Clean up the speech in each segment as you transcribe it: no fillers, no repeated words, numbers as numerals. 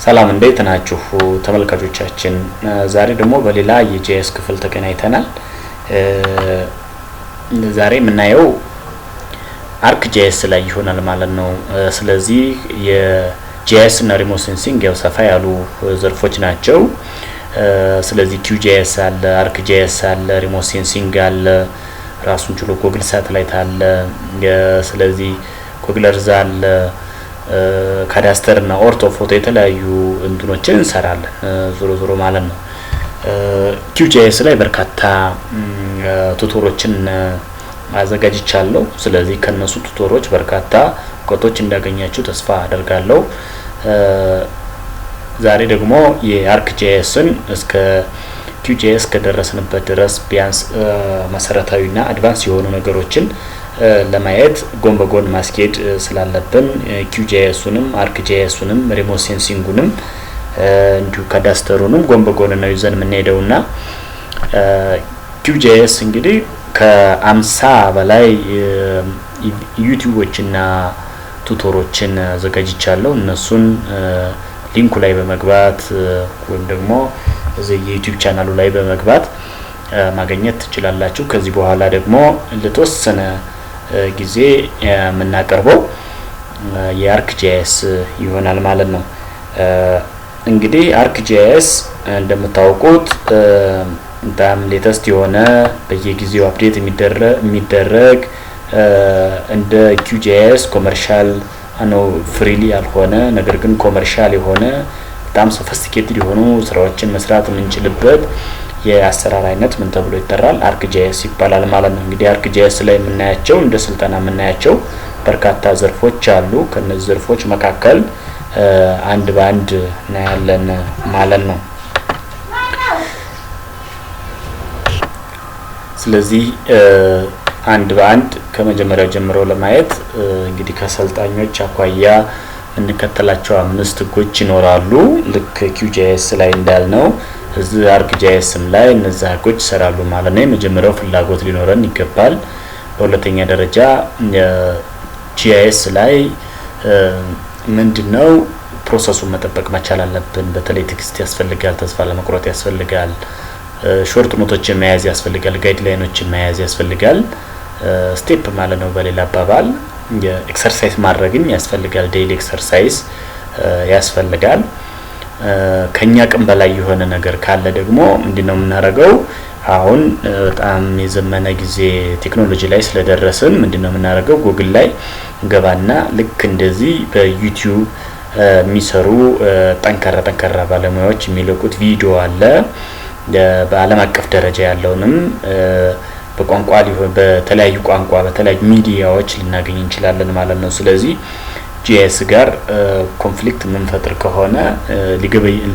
ሰላም እንዴት ናችሁ ተመልካቾቻችን? ዛሬ ደግሞ በሌላ የጄኤስ ክፍል ተገናኝተናል። ዛሬ የምናየው አርክ ጄኤስ ላይ ይሆናል ማለት ነው። ስለዚህ የጄኤስ እና ሪሞት ሴንሲንግ ያው ሰፋ ያሉ ዘርፎች ናቸው። ስለዚህ ኪው ጄኤስ አለ፣ አርክ ጄኤስ አለ፣ ሪሞት ሴንሲንግ አለ፣ ራሱን ችሎ ጎግል ሳተላይት አለ። ስለዚህ ጎግል እርዝ አለ፣ ካዳስተር እና ኦርቶ ፎቶ የተለያዩ እንትኖችን እንሰራለን ዞሮ ማለት ነው። ኪው ጄኤስ ላይ በርካታ ቱቶሮችን አዘጋጅቻለሁ። ስለዚህ ከነሱ ቱቶሮች በርካታ እውቀቶች እንዳገኛችሁ ተስፋ አደርጋለሁ። ዛሬ ደግሞ የአርክ ጄኤስን እስከ ኪው ጄኤስ ከደረስንበት ድረስ ቢያንስ መሰረታዊና አድቫንስ የሆኑ ነገሮችን ለማየት ጎን በጎን ማስኬድ ስላለብን ኪው ጄኤስንም አርክ ጄኤስንም ሪሞት ሴንሲንጉንም እንዲሁ ካዳስተሩንም ጎን በጎን ነው ይዘን የምንሄደውና ኪው ጄኤስ እንግዲህ ከ50 በላይ ዩቲዩቦችና ቱቶሮችን አዘጋጅቻለሁ። እነሱን ሊንኩ ላይ በመግባት ወይም ደግሞ እዚህ የዩቲዩብ ቻናሉ ላይ በመግባት ማግኘት ትችላላችሁ። ከዚህ በኋላ ደግሞ ለተወሰነ ጊዜ የምናቀርበው የአርክ ጄኤስ ይሆናል ማለት ነው። እንግዲህ አርክ ጄኤስ እንደምታውቁት በጣም ሌተስት የሆነ በየጊዜው አፕዴት የሚደረግ እንደ ኪው ጄኤስ ኮመርሻል ነው፣ ፍሪሊ ያልሆነ ነገር ግን ኮመርሻል የሆነ በጣም ሶፊስቲኬትድ የሆኑ ስራዎችን መስራት የምንችልበት የአሰራር አይነት ምን ተብሎ ይጠራል? አርክ ጄኤስ ይባላል ማለት ነው። እንግዲህ አርክ ጄኤስ ላይ የምናያቸው እንደ ስልጠና የምናያቸው በርካታ ዘርፎች አሉ። ከነዚህ ዘርፎች መካከል አንድ በአንድ እናያለን ማለት ነው። ስለዚህ አንድ በአንድ ከመጀመሪያው ጀምሮ ለማየት እንግዲህ ከሰልጣኞች አኳያ እንከተላቸው 5 ህጎች ይኖራሉ። ልክ ኪው ጄኤስ ላይ እንዳልነው እዚህ አርክ ጄኤስም ላይ እነዛ ህጎች ይሰራሉ ማለት ነው። የመጀመሪያው ፍላጎት ሊኖረን ይገባል። በሁለተኛ ደረጃ ጂአይኤስ ላይ ምንድነው ፕሮሰሱን መጠበቅ መቻል አለብን። በተለይ ቴክስት ያስፈልጋል፣ ተስፋ ለመቁረጥ ያስፈልጋል፣ ሾርት ኖቶችን መያዝ ያስፈልጋል፣ ጋይድላይኖችን መያዝ ያስፈልጋል። ስቴፕ ማለት ነው በሌላ አባባል ኤክሰርሳይዝ ማድረግን ያስፈልጋል። ዴይሊ ኤክሰርሳይዝ ያስፈልጋል። ከኛ አቅም በላይ የሆነ ነገር ካለ ደግሞ ምንድነው የምናደርገው? አሁን በጣም የዘመነ ጊዜ ቴክኖሎጂ ላይ ስለደረስን ምንድነው የምናደርገው? ጉግል ላይ ገባና ልክ እንደዚህ በዩቲዩብ የሚሰሩ ጠንከራ ባለሙያዎች የሚለቁት ቪዲዮ አለ። በአለም አቀፍ ደረጃ ያለውንም በቋንቋ ሊሆን በተለያዩ ቋንቋ በተለያዩ ሚዲያዎች ልናገኝ እንችላለን ማለት ነው። ስለዚህ ጂኤስ ጋር ኮንፍሊክት የምንፈጥር ከሆነ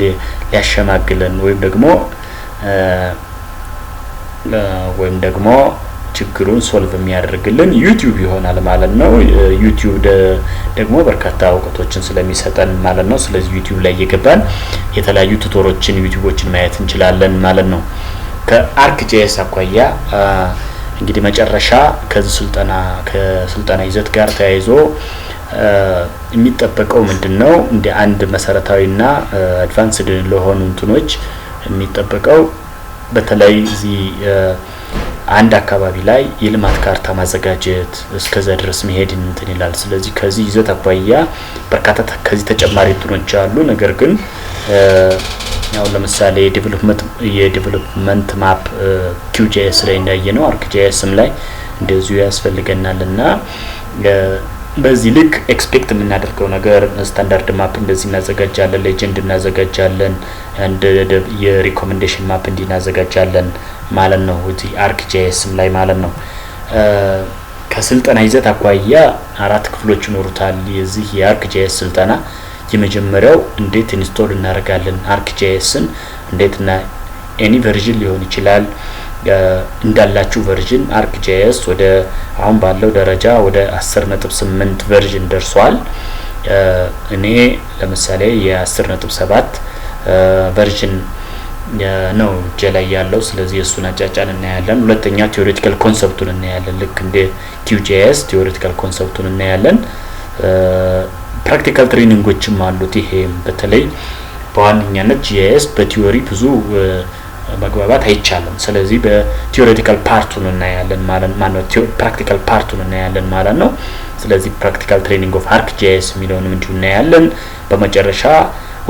ሊያሸማግለን ወይም ደግሞ ችግሩን ሶልቭ የሚያደርግልን ዩቲዩብ ይሆናል ማለት ነው። ዩቲዩብ ደግሞ በርካታ እውቀቶችን ስለሚሰጠን ማለት ነው። ስለዚህ ዩቲዩብ ላይ እየገባን የተለያዩ ቱቶሮችን ዩቲዩቦችን ማየት እንችላለን ማለት ነው። ከአርክ ጄኤስ አኳያ እንግዲህ መጨረሻ ከስልጠና ይዘት ጋር ተያይዞ የሚጠበቀው ምንድነው? እንደ አንድ መሰረታዊና አድቫንስድ ለሆኑ እንትኖች የሚጠበቀው በተለይ እዚህ አንድ አካባቢ ላይ የልማት ካርታ ማዘጋጀት እስከዛ ድረስ መሄድ እንትን ይላል። ስለዚህ ከዚህ ይዘት አኳያ በርካታ ከዚህ ተጨማሪ እንትኖች አሉ። ነገር ግን ያው ለምሳሌ የዴቨሎፕመንት ማፕ ኪው ጄኤስ ላይ እንዳየነው አርክ ጄኤስም ላይ እንደዚሁ ያስፈልገናልና በዚህ ልክ ኤክስፔክት የምናደርገው ነገር ስታንዳርድ ማፕ እንደዚህ እናዘጋጃለን፣ ሌጀንድ እናዘጋጃለን፣ እንደ የሪኮሜንዴሽን ማፕ እናዘጋጃለን ማለት ነው። እዚህ አርክ ጄኤስም ላይ ማለት ነው። ከስልጠና ይዘት አኳያ 4 ክፍሎች ይኖሩታል የዚህ የአርክ ጄኤስ ስልጠና። የመጀመሪያው እንዴት ኢንስቶል እናደርጋለን አርክ ጄኤስን፣ እንዴትና ኤኒ ቨርዥን ሊሆን ይችላል እንዳላችሁ ቨርዥን አርክ ጄኤስ ወደ አሁን ባለው ደረጃ ወደ 10.8 ቨርዥን ደርሷል። እኔ ለምሳሌ የ10.7 ቨርዥን ነው ጀላይ ያለው። ስለዚህ እሱን አጫጫን እናያለን። ሁለተኛ ቲዮሬቲካል ኮንሰፕቱን እናያለን። ልክ እንደ ኪው ጄኤስ ቲዮሬቲካል ኮንሰፕቱን እናያለን። ፕራክቲካል ትሬኒንጎችም አሉት። ይሄ በተለይ በዋነኛነት ጂአይኤስ በቲዮሪ ብዙ መግባባት አይቻልም። ስለዚህ በቲዮሬቲካል ፓርቱን እናያለን ማለት ነው። ፕራክቲካል ፓርቱን እናያለን ማለት ነው። ስለዚህ ፕራክቲካል ትሬኒንግ ኦፍ ArcGIS የሚለውንም እንዲሁ እናያለን። በመጨረሻ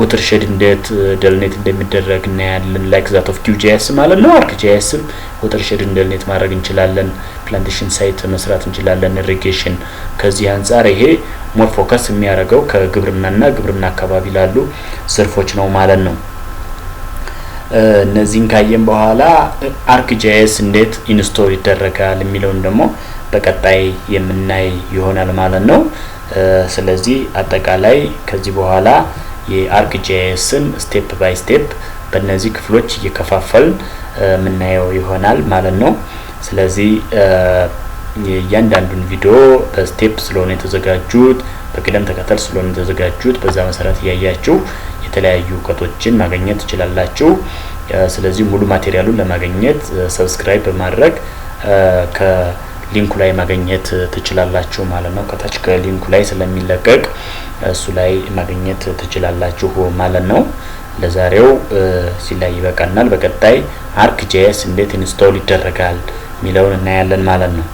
ወተርሼድ እንዴት ደልኔት እንደሚደረግ እናያለን። ላይክ ዛት ኦፍ QGIS ማለት ነው። ArcGISም ወተርሼድ ደልኔት ማድረግ እንችላለን። ፕላንቴሽን ሳይት መስራት እንችላለን። ኢሪጌሽን ከዚህ አንፃር ይሄ ሞር ፎከስ የሚያደርገው ከግብርናና ግብርና አካባቢ ላሉ ዘርፎች ነው ማለት ነው። እነዚህን ካየን በኋላ ArcGIS እንዴት ኢንስቶል ይደረጋል የሚለውን ደግሞ በቀጣይ የምናይ ይሆናል ማለት ነው። ስለዚህ አጠቃላይ ከዚህ በኋላ የArcGISን ስቴፕ ባይ ስቴፕ በእነዚህ ክፍሎች እየከፋፈልን የምናየው ይሆናል ማለት ነው። ስለዚህ እያንዳንዱን ቪዲዮ በስቴፕ ስለሆነ የተዘጋጁት በቅደም ተከተል ስለሆነ የተዘጋጁት በዛ መሰረት ያያችሁ የተለያዩ እውቀቶችን ማግኘት ትችላላችሁ። ስለዚህ ሙሉ ማቴሪያሉን ለማግኘት ሰብስክራይብ በማድረግ ከሊንኩ ላይ ማግኘት ትችላላችሁ ማለት ነው። ከታች ከሊንኩ ላይ ስለሚለቀቅ እሱ ላይ ማግኘት ትችላላችሁ ማለት ነው። ለዛሬው ሲላይ ይበቃናል። በቀጣይ ArcGIS እንዴት ኢንስቶል ይደረጋል ሚለውን እናያለን ማለት ነው።